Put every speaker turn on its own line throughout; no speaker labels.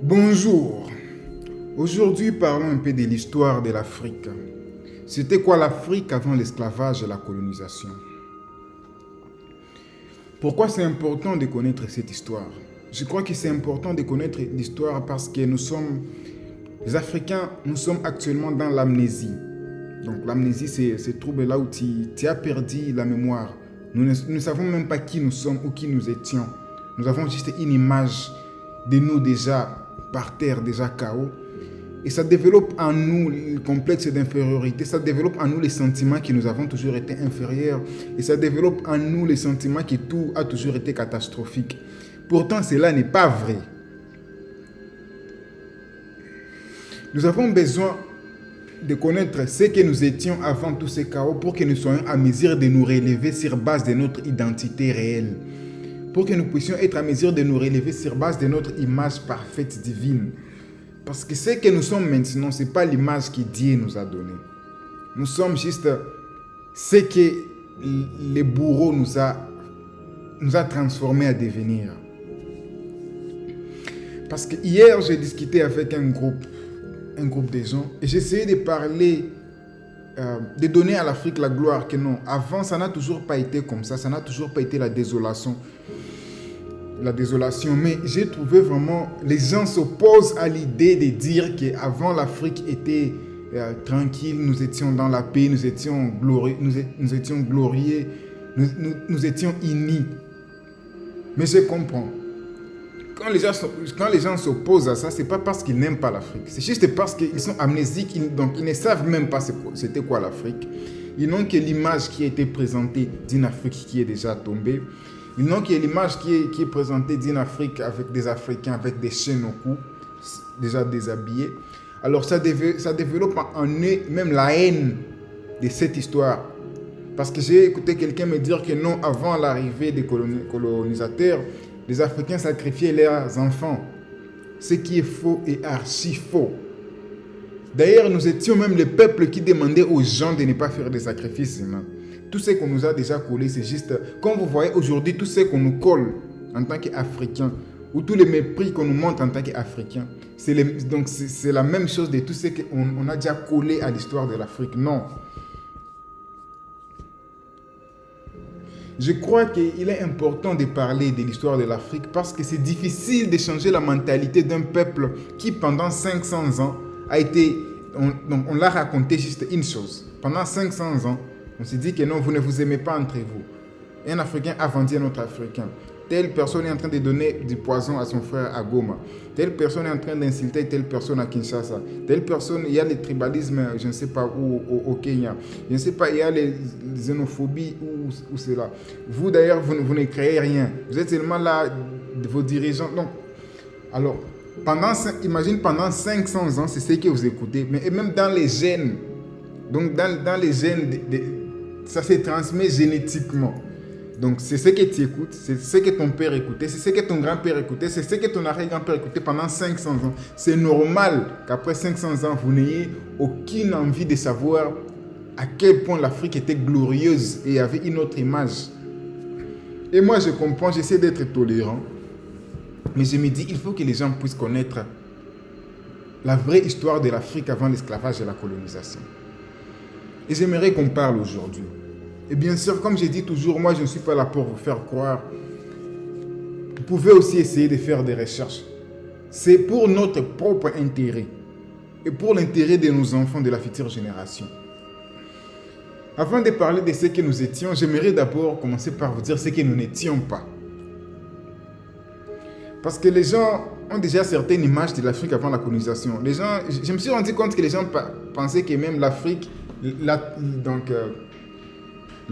Bonjour. Aujourd'hui, parlons un peu de l'histoire de l'Afrique. C'était quoi l'Afrique avant l'esclavage et la colonisation? Pourquoi c'est important de connaître cette histoire? Je crois que c'est important de connaître l'histoire parce que les Africains, nous sommes actuellement dans l'amnésie. Donc l'amnésie, c'est ce trouble là où tu as perdu la mémoire. Nous ne savons même pas qui nous sommes ou qui nous étions. Nous avons juste une image de nous déjà par terre, déjà KO. Et ça développe en nous le complexe d'infériorité, ça développe en nous les sentiments que nous avons toujours été inférieurs, et ça développe en nous les sentiments que tout a toujours été catastrophique. Pourtant, cela n'est pas vrai. Nous avons besoin de connaître ce que nous étions avant tous ces chaos pour que nous soyons à mesure de nous relever sur base de notre identité réelle. Pour que nous puissions être à mesure de nous relever sur base de notre image parfaite divine. Parce que ce que nous sommes maintenant, ce n'est pas l'image que Dieu nous a donnée. Nous sommes juste ce que le bourreau nous a transformés à devenir. Parce que hier, j'ai discuté avec un groupe de gens et j'essayais de parler, de donner à l'Afrique la gloire que non. Avant, ça n'a toujours pas été comme ça n'a toujours pas été la désolation. Mais j'ai trouvé vraiment, les gens s'opposent à l'idée de dire qu'avant l'Afrique était tranquille, nous étions dans la paix, nous étions glorieux, nous étions unis. Mais je comprends. Quand les gens s'opposent à ça, c'est pas parce qu'ils n'aiment pas l'Afrique. C'est juste parce qu'ils sont amnésiques, donc ils ne savent même pas c'était quoi l'Afrique. Ils n'ont que l'image qui a été présentée d'une Afrique qui est déjà tombée. Ils n'ont que l'image qui est présentée d'une Afrique avec des Africains, avec des chaînes au cou, déjà déshabillés. Alors ça développe en eux même la haine de cette histoire. Parce que j'ai écouté quelqu'un me dire que non, avant l'arrivée des colonisateurs, les Africains sacrifiaient leurs enfants. Ce qui est faux et archi faux. D'ailleurs, nous étions même le peuple qui demandait aux gens de ne pas faire des sacrifices humains. Tout ce qu'on nous a déjà collé, c'est juste, comme vous voyez aujourd'hui, tout ce qu'on nous colle en tant qu'Africains, ou tous les mépris qu'on nous montre en tant qu'Africains, donc c'est la même chose de tout ce qu'on a déjà collé à l'histoire de l'Afrique. Non. Je crois qu'il est important de parler de l'histoire de l'Afrique parce que c'est difficile de changer la mentalité d'un peuple qui, pendant 500 ans, a été... on l'a raconté juste une chose. Pendant 500 ans, on s'est dit que non, vous ne vous aimez pas entre vous. Un Africain a vendu un autre Africain. Telle personne est en train de donner du poison à son frère à Goma. Telle personne est en train d'insulter telle personne à Kinshasa. Telle personne, il y a le tribalisme, je ne sais pas où, au Kenya. Je ne sais pas, il y a les xénophobies où c'est là. Vous d'ailleurs, vous ne créez rien. Vous êtes seulement là, vos dirigeants. Donc, alors, imagine pendant 500 ans, c'est ce que vous écoutez. Mais et même dans les gènes, donc dans les gènes, ça se transmet génétiquement. Donc c'est ce que tu écoutes, c'est ce que ton père écoutait, c'est ce que ton grand-père écoutait, c'est ce que ton arrière-grand-père écoutait pendant 500 ans. C'est normal qu'après 500 ans, vous n'ayez aucune envie de savoir à quel point l'Afrique était glorieuse et avait une autre image. Et moi, je comprends, j'essaie d'être tolérant. Mais je me dis, il faut que les gens puissent connaître la vraie histoire de l'Afrique avant l'esclavage et la colonisation. Et j'aimerais qu'on parle aujourd'hui. Et bien sûr, comme j'ai dit toujours, moi je ne suis pas là pour vous faire croire. Vous pouvez aussi essayer de faire des recherches. C'est pour notre propre intérêt. Et pour l'intérêt de nos enfants, de la future génération. Avant de parler de ce que nous étions, j'aimerais d'abord commencer par vous dire ce que nous n'étions pas. Parce que les gens ont déjà certaines images de l'Afrique avant la colonisation. Je me suis rendu compte que les gens pensaient que même l'Afrique,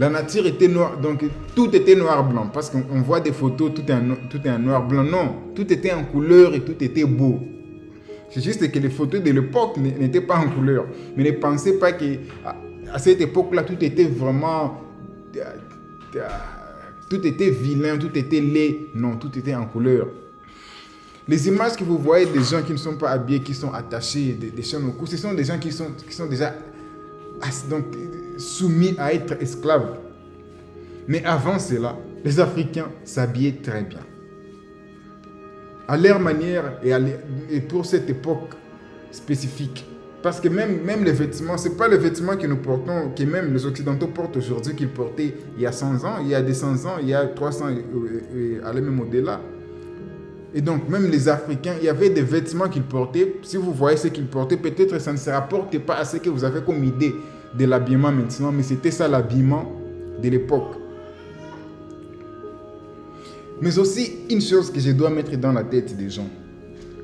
la nature était noire, donc tout était noir-blanc. Parce qu'on voit des photos, tout est en noir-blanc. Non, tout était en couleur et tout était beau. C'est juste que les photos de l'époque n'étaient pas en couleur. Mais ne pensez pas qu'à cette époque-là, tout était vraiment... Tout était vilain, tout était laid. Non, tout était en couleur. Les images que vous voyez des gens qui ne sont pas habillés, qui sont attachés, des chaînes au cou, ce sont des gens qui sont déjà donc, soumis à être esclaves. Mais avant cela, les Africains s'habillaient très bien. à leur manière et pour cette époque spécifique. Parce que même les vêtements, ce n'est pas les vêtements que nous portons, que même les Occidentaux portent aujourd'hui, qu'ils portaient il y a 100 ans, il y a 200 ans, il y a 300 et aller même au-delà. Et donc, même les Africains, il y avait des vêtements qu'ils portaient. Si vous voyez ce qu'ils portaient, peut-être ça ne se rapporte pas à ce que vous avez comme idée de l'habillement maintenant, mais c'était ça l'habillement de l'époque. Mais aussi, une chose que je dois mettre dans la tête des gens.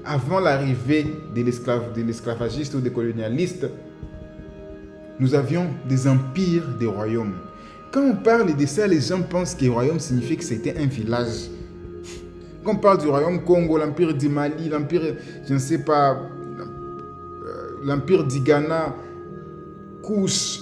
Avant l'arrivée de l'esclavagiste ou des colonialistes, nous avions des empires, des royaumes. Quand on parle de ça, les gens pensent que royaume signifie que c'était un village. Quand on parle du royaume Congo, l'empire du Mali, l'empire, je ne sais pas, l'empire du Ghana, Kouch,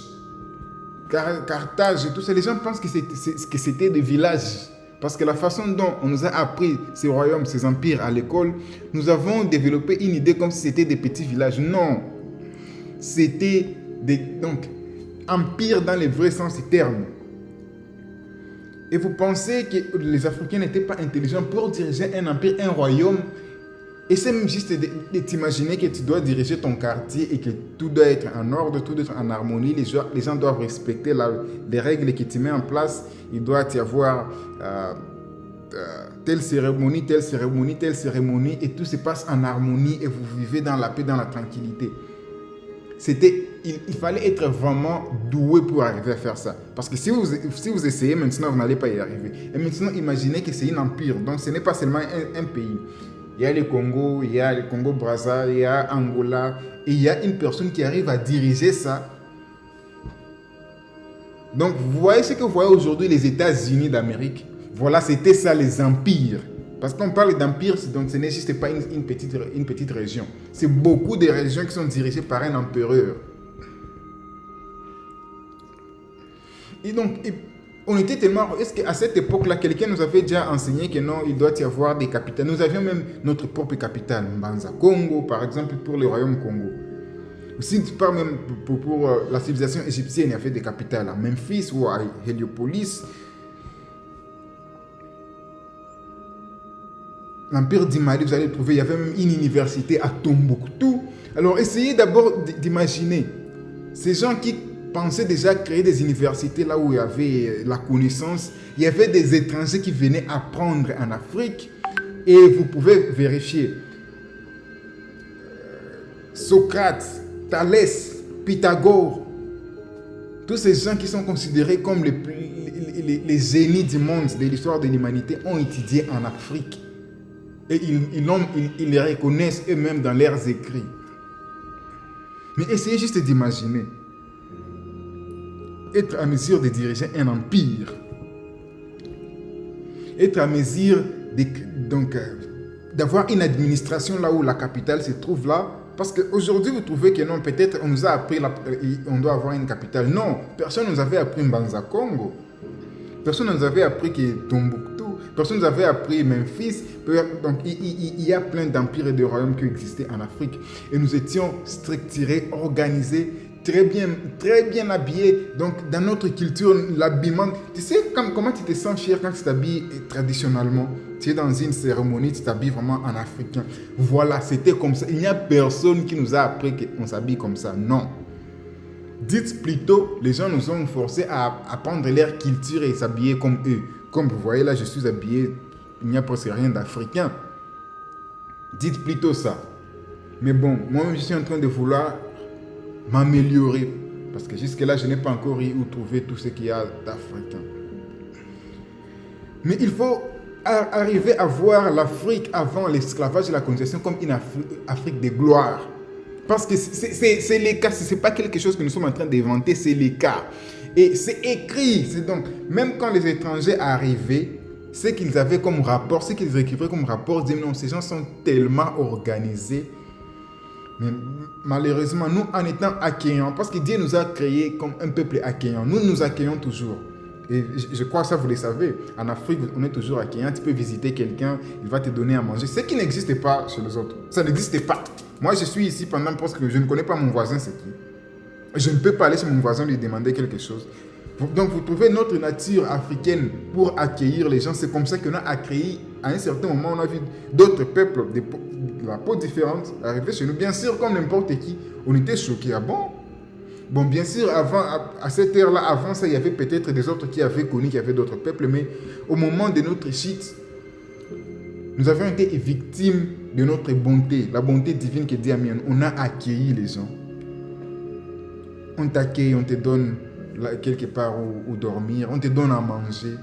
Carthage et tout ça, les gens pensent que c'était des villages. Parce que la façon dont on nous a appris ces royaumes, ces empires à l'école, nous avons développé une idée comme si c'était des petits villages. Non, c'était donc empires dans le vrai sens du terme. Et vous pensez que les Africains n'étaient pas intelligents pour diriger un empire, un royaume. Et c'est même juste de t'imaginer que tu dois diriger ton quartier et que tout doit être en ordre, tout doit être en harmonie. Les gens doivent respecter les règles que tu mets en place. Il doit y avoir telle cérémonie, telle cérémonie, telle cérémonie. Et tout se passe en harmonie et vous vivez dans la paix, dans la tranquillité. Il fallait être vraiment doué pour arriver à faire ça. Parce que si vous essayez maintenant, vous n'allez pas y arriver. Et maintenant, imaginez que c'est un empire. Donc ce n'est pas seulement un pays. Il y a le Congo, il y a le Congo-Brazza, il y a Angola. Et il y a une personne qui arrive à diriger ça. Donc, vous voyez ce que vous voyez aujourd'hui, les États-Unis d'Amérique. Voilà, c'était ça, les empires. Parce qu'on parle d'empire, donc ce n'existe pas une petite région. C'est beaucoup de régions qui sont dirigées par un empereur. Et donc, on était tellement... Est-ce qu'à cette époque-là, quelqu'un nous avait déjà enseigné que non, il doit y avoir des capitales. Nous avions même notre propre capitale, Mbanza Congo, par exemple, pour le royaume Congo. Si tu parles même pour la civilisation égyptienne, il y avait des capitales à Memphis ou à Héliopolis. L'empire du Mali, vous allez le trouver, il y avait même une université à Tombouctou. Alors, essayez d'abord d'imaginer ces gens qui pensaient déjà créer des universités là où il y avait la connaissance. Il y avait des étrangers qui venaient apprendre en Afrique. Et vous pouvez vérifier. Socrate, Thalès, Pythagore, tous ces gens qui sont considérés comme les génies du monde, de l'histoire de l'humanité, ont étudié en Afrique. Et ils les reconnaissent eux-mêmes dans leurs écrits. Mais essayez juste d'imaginer être à mesure de diriger un empire. Être à mesure d'avoir une administration là où la capitale se trouve là. Parce qu'aujourd'hui, vous trouvez que non, peut-être on nous a appris, on doit avoir une capitale. Non, personne ne nous avait appris Mbanza Congo. Personne ne nous avait appris que Tombouctou. Personne ne nous avait appris Memphis. Donc, il y a plein d'empires et de royaumes qui existaient en Afrique. Et nous étions structurés, organisés, très bien habillés. Donc, dans notre culture, l'habillement... Tu sais comment tu te sens fier quand tu t'habilles traditionnellement? Tu es dans une cérémonie, tu t'habilles vraiment en africain. Voilà, c'était comme ça. Il n'y a personne qui nous a appris qu'on s'habille comme ça. Non. Dites plutôt, les gens nous ont forcés à apprendre leur culture et s'habiller comme eux. Comme vous voyez là, je suis habillé, il n'y a presque rien d'africain. Dites plutôt ça. Mais bon, moi-même, je suis en train de vouloir m'améliorer. Parce que jusque-là, je n'ai pas encore eu où trouver tout ce qu'il y a d'africain. Mais il faut arriver à voir l'Afrique avant l'esclavage et la colonisation comme une Afrique de gloire. Parce que c'est les cas, ce n'est pas quelque chose que nous sommes en train d'inventer, c'est les cas. Et c'est écrit. C'est donc, même quand les étrangers arrivaient, ce qu'ils avaient comme rapport, ce qu'ils écrivaient comme rapport, disaient non, ces gens sont tellement organisés. Mais malheureusement, nous, en étant accueillants, parce que Dieu nous a créés comme un peuple accueillant, nous accueillons toujours. Et je crois que ça, vous le savez. En Afrique, on est toujours accueillant. Tu peux visiter quelqu'un, il va te donner à manger. Ce qui n'existe pas chez les autres. Ça n'existe pas. Moi, je suis ici pendant presque... Je ne connais pas mon voisin, c'est qui. Je ne peux pas aller chez mon voisin lui demander quelque chose. Donc, vous trouvez notre nature africaine pour accueillir les gens. C'est comme ça qu'on a accueilli à un certain moment, on a vu d'autres peuples de la peau différente arriver chez nous. Bien sûr, comme n'importe qui, on était choqués. Ah bon? Bon, bien sûr, avant, à cette ère-là, avant ça, il y avait peut-être des autres qui avaient connu, qui avaient d'autres peuples, mais au moment de notre chute, nous avions été victimes de notre bonté, la bonté divine que Dieu a mis en nous. On a accueilli les gens. On t'accueille, on te donne quelque part où dormir, on te donne à manger,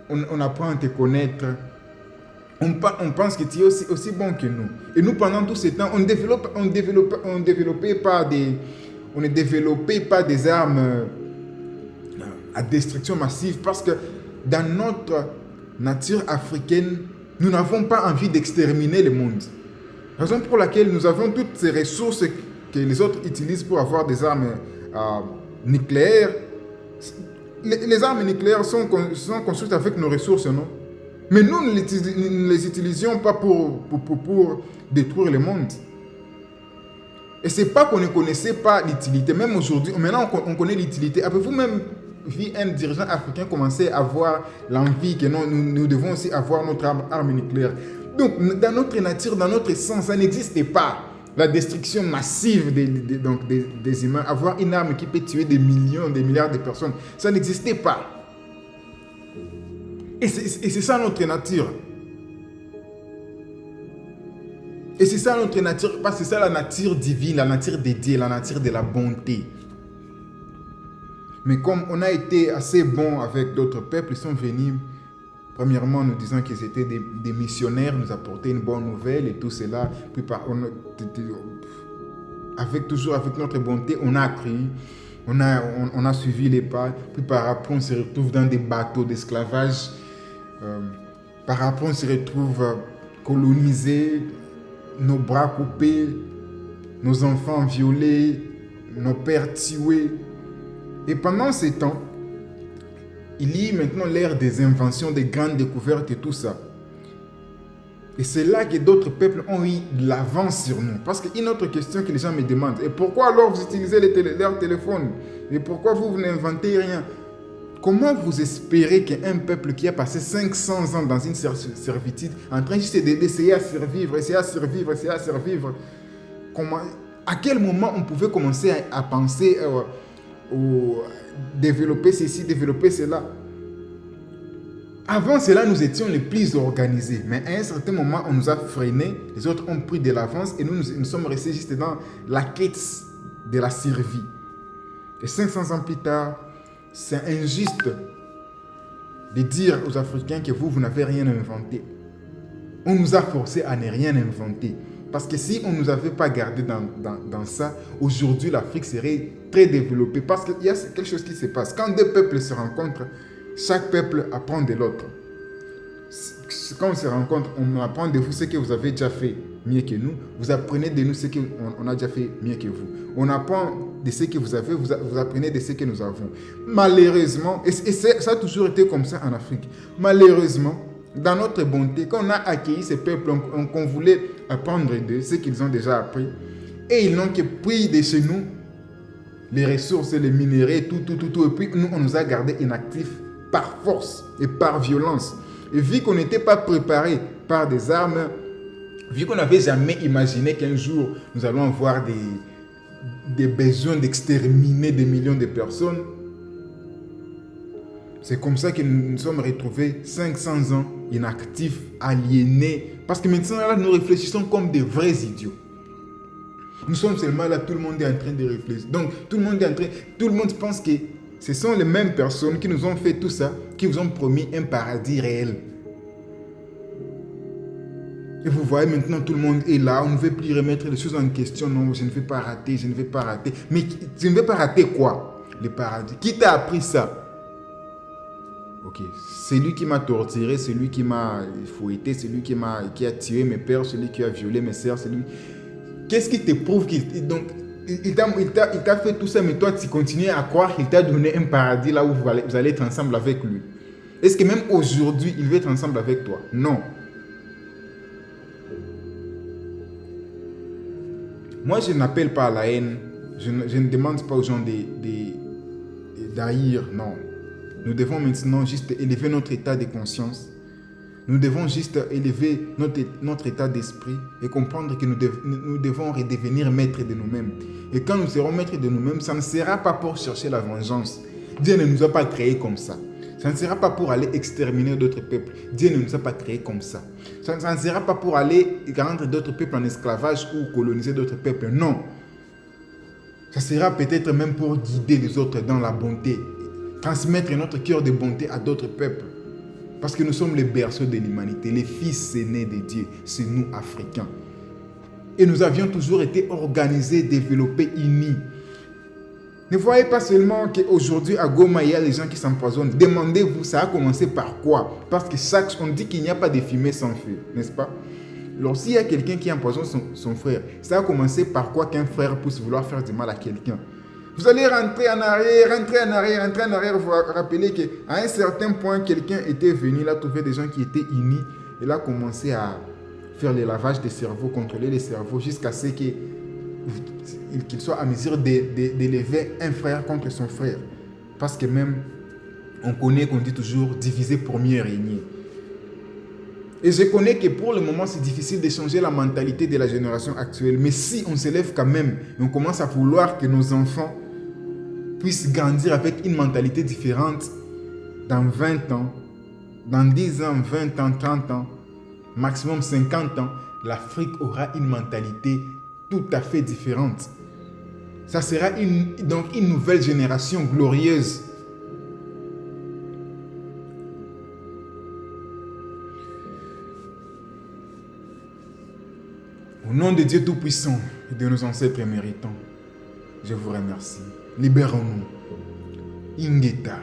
on apprend à te connaître. On pense que tu es aussi bon que nous. Et nous, pendant tout ce temps, on ne développait pas des armes à destruction massive parce que dans notre nature africaine, nous n'avons pas envie d'exterminer le monde. Raison pour laquelle nous avons toutes ces ressources que les autres utilisent pour avoir des armes nucléaires. Les armes nucléaires sont construites avec nos ressources, non? Mais nous ne les utilisions pas pour détruire le monde. Et ce n'est pas qu'on ne connaissait pas l'utilité. Même aujourd'hui, maintenant on connaît l'utilité. Avez-vous même vu un dirigeant africain commencer à avoir l'envie que non, nous devons aussi avoir notre arme nucléaire? Donc, dans notre nature, dans notre sens, ça n'existait pas. La destruction massive des humains, avoir une arme qui peut tuer des millions, des milliards de personnes, ça n'existait pas. Et c'est ça notre nature. Et c'est ça notre nature, parce que c'est ça la nature divine, la nature de Dieu, la nature de la bonté. Mais comme on a été assez bons avec d'autres peuples, ils sont venus, premièrement, nous disant qu'ils étaient des missionnaires, nous apporter une bonne nouvelle et tout cela. Puis toujours avec notre bonté, on a accueilli, on a suivi les pas. Puis par après, on se retrouve dans des bateaux d'esclavage. Par après, on se retrouve colonisés, nos bras coupés, nos enfants violés, nos pères tués. Et pendant ces temps, il y a maintenant l'ère des inventions, des grandes découvertes et tout ça. Et c'est là que d'autres peuples ont eu l'avance sur nous. Parce qu'une autre question que les gens me demandent, et pourquoi alors vous utilisez leur téléphone? Et pourquoi vous n'inventez rien? Comment vous espérez qu'un peuple qui a passé 500 ans dans une servitude, en train juste d'essayer à survivre, à quel moment on pouvait commencer à penser développer ceci, développer cela? Avant cela, nous étions les plus organisés. Mais à un certain moment, on nous a freinés, les autres ont pris de l'avance et nous sommes restés juste dans la quête de la survie. Et 500 ans plus tard, c'est injuste de dire aux Africains que vous n'avez rien inventé. On nous a forcés à ne rien inventer. Parce que si on ne nous avait pas gardé dans ça, aujourd'hui l'Afrique serait très développée. Parce qu'il y a quelque chose qui se passe. Quand deux peuples se rencontrent, chaque peuple apprend de l'autre. Quand on se rencontre, on apprend de vous ce que vous avez déjà fait mieux que nous. Vous apprenez de nous ce qu'on a déjà fait mieux que vous. On apprend de ce que vous avez, vous apprenez de ce que nous avons. Malheureusement, et ça a toujours été comme ça en Afrique, malheureusement, dans notre bonté, quand on a accueilli ces peuples, qu'on voulait apprendre de ce qu'ils ont déjà appris, et ils n'ont que pris de chez nous les ressources, les minéraux, tout, et puis nous, on nous a gardés inactifs par force et par violence. Et vu qu'on n'était pas préparé par des armes, vu qu'on n'avait jamais imaginé qu'un jour, nous allons avoir des besoins d'exterminer des millions de personnes, c'est comme ça que nous nous sommes retrouvés 500 ans inactifs, aliénés. Parce que maintenant, là, nous réfléchissons comme des vrais idiots. Nous sommes seulement là, tout le monde est en train de réfléchir. Donc, tout le monde pense que ce sont les mêmes personnes qui nous ont fait tout ça, qui vous ont promis un paradis réel. Et vous voyez maintenant, tout le monde est là, on ne veut plus remettre les choses en question. Non, je ne vais pas rater. Mais je ne vais pas rater quoi? Le paradis. Qui t'a appris ça? Ok, c'est lui qui m'a torturé, c'est lui qui m'a fouetté, c'est lui qui a tué mes pères, celui qui a violé mes sœurs, c'est lui. Qu'est-ce qui te prouve donc il t'a fait tout ça, mais toi tu continues à croire qu'il t'a donné un paradis là où vous allez être ensemble avec lui? Est-ce que même aujourd'hui il veut être ensemble avec toi? Non. Moi je n'appelle pas à la haine, je ne demande pas aux gens d'haïr, non. Nous devons maintenant juste élever notre état de conscience Nous devons juste élever notre état d'esprit et comprendre que nous devons redevenir maîtres de nous-mêmes. Et quand nous serons maîtres de nous-mêmes, ça ne sera pas pour chercher la vengeance. Dieu ne nous a pas créés comme ça. Ça ne sera pas pour aller exterminer d'autres peuples. Dieu ne nous a pas créés comme ça. Ça ne sera pas pour aller rendre d'autres peuples en esclavage ou coloniser d'autres peuples. Non. Ça sera peut-être même pour guider les autres dans la bonté. Transmettre notre cœur de bonté à d'autres peuples. Parce que nous sommes les berceaux de l'humanité. Les fils aînés de Dieu. C'est nous, Africains. Et nous avions toujours été organisés, développés, unis. Ne voyez pas seulement qu'aujourd'hui à Goma, il y a les gens qui s'empoisonnent. Demandez-vous, ça a commencé par quoi? Parce que on dit qu'il n'y a pas de fumée sans feu, n'est-ce pas? Alors s'il y a quelqu'un qui empoisonne son frère, ça a commencé par quoi qu'un frère puisse vouloir faire du mal à quelqu'un? Vous allez rentrer en arrière, vous rappelez qu'à un certain point, quelqu'un était venu, il a trouvé des gens qui étaient unis, et il a commencé à faire le lavage des cerveaux, contrôler les cerveaux, jusqu'à ce qu'il soit à mesure d'élever un frère contre son frère. Parce que même, on connaît qu'on dit toujours diviser pour mieux régner. Et je connais que pour le moment, c'est difficile de changer la mentalité de la génération actuelle. Mais si on s'élève quand même et on commence à vouloir que nos enfants puissent grandir avec une mentalité différente, dans 20 ans, dans 10 ans, 20 ans, 30 ans, maximum 50 ans, l'Afrique aura une mentalité tout à fait différente. Ça sera donc une nouvelle génération glorieuse. Au nom de Dieu Tout-Puissant et de nos ancêtres méritants, je vous remercie. Libérons-nous. Ingeta.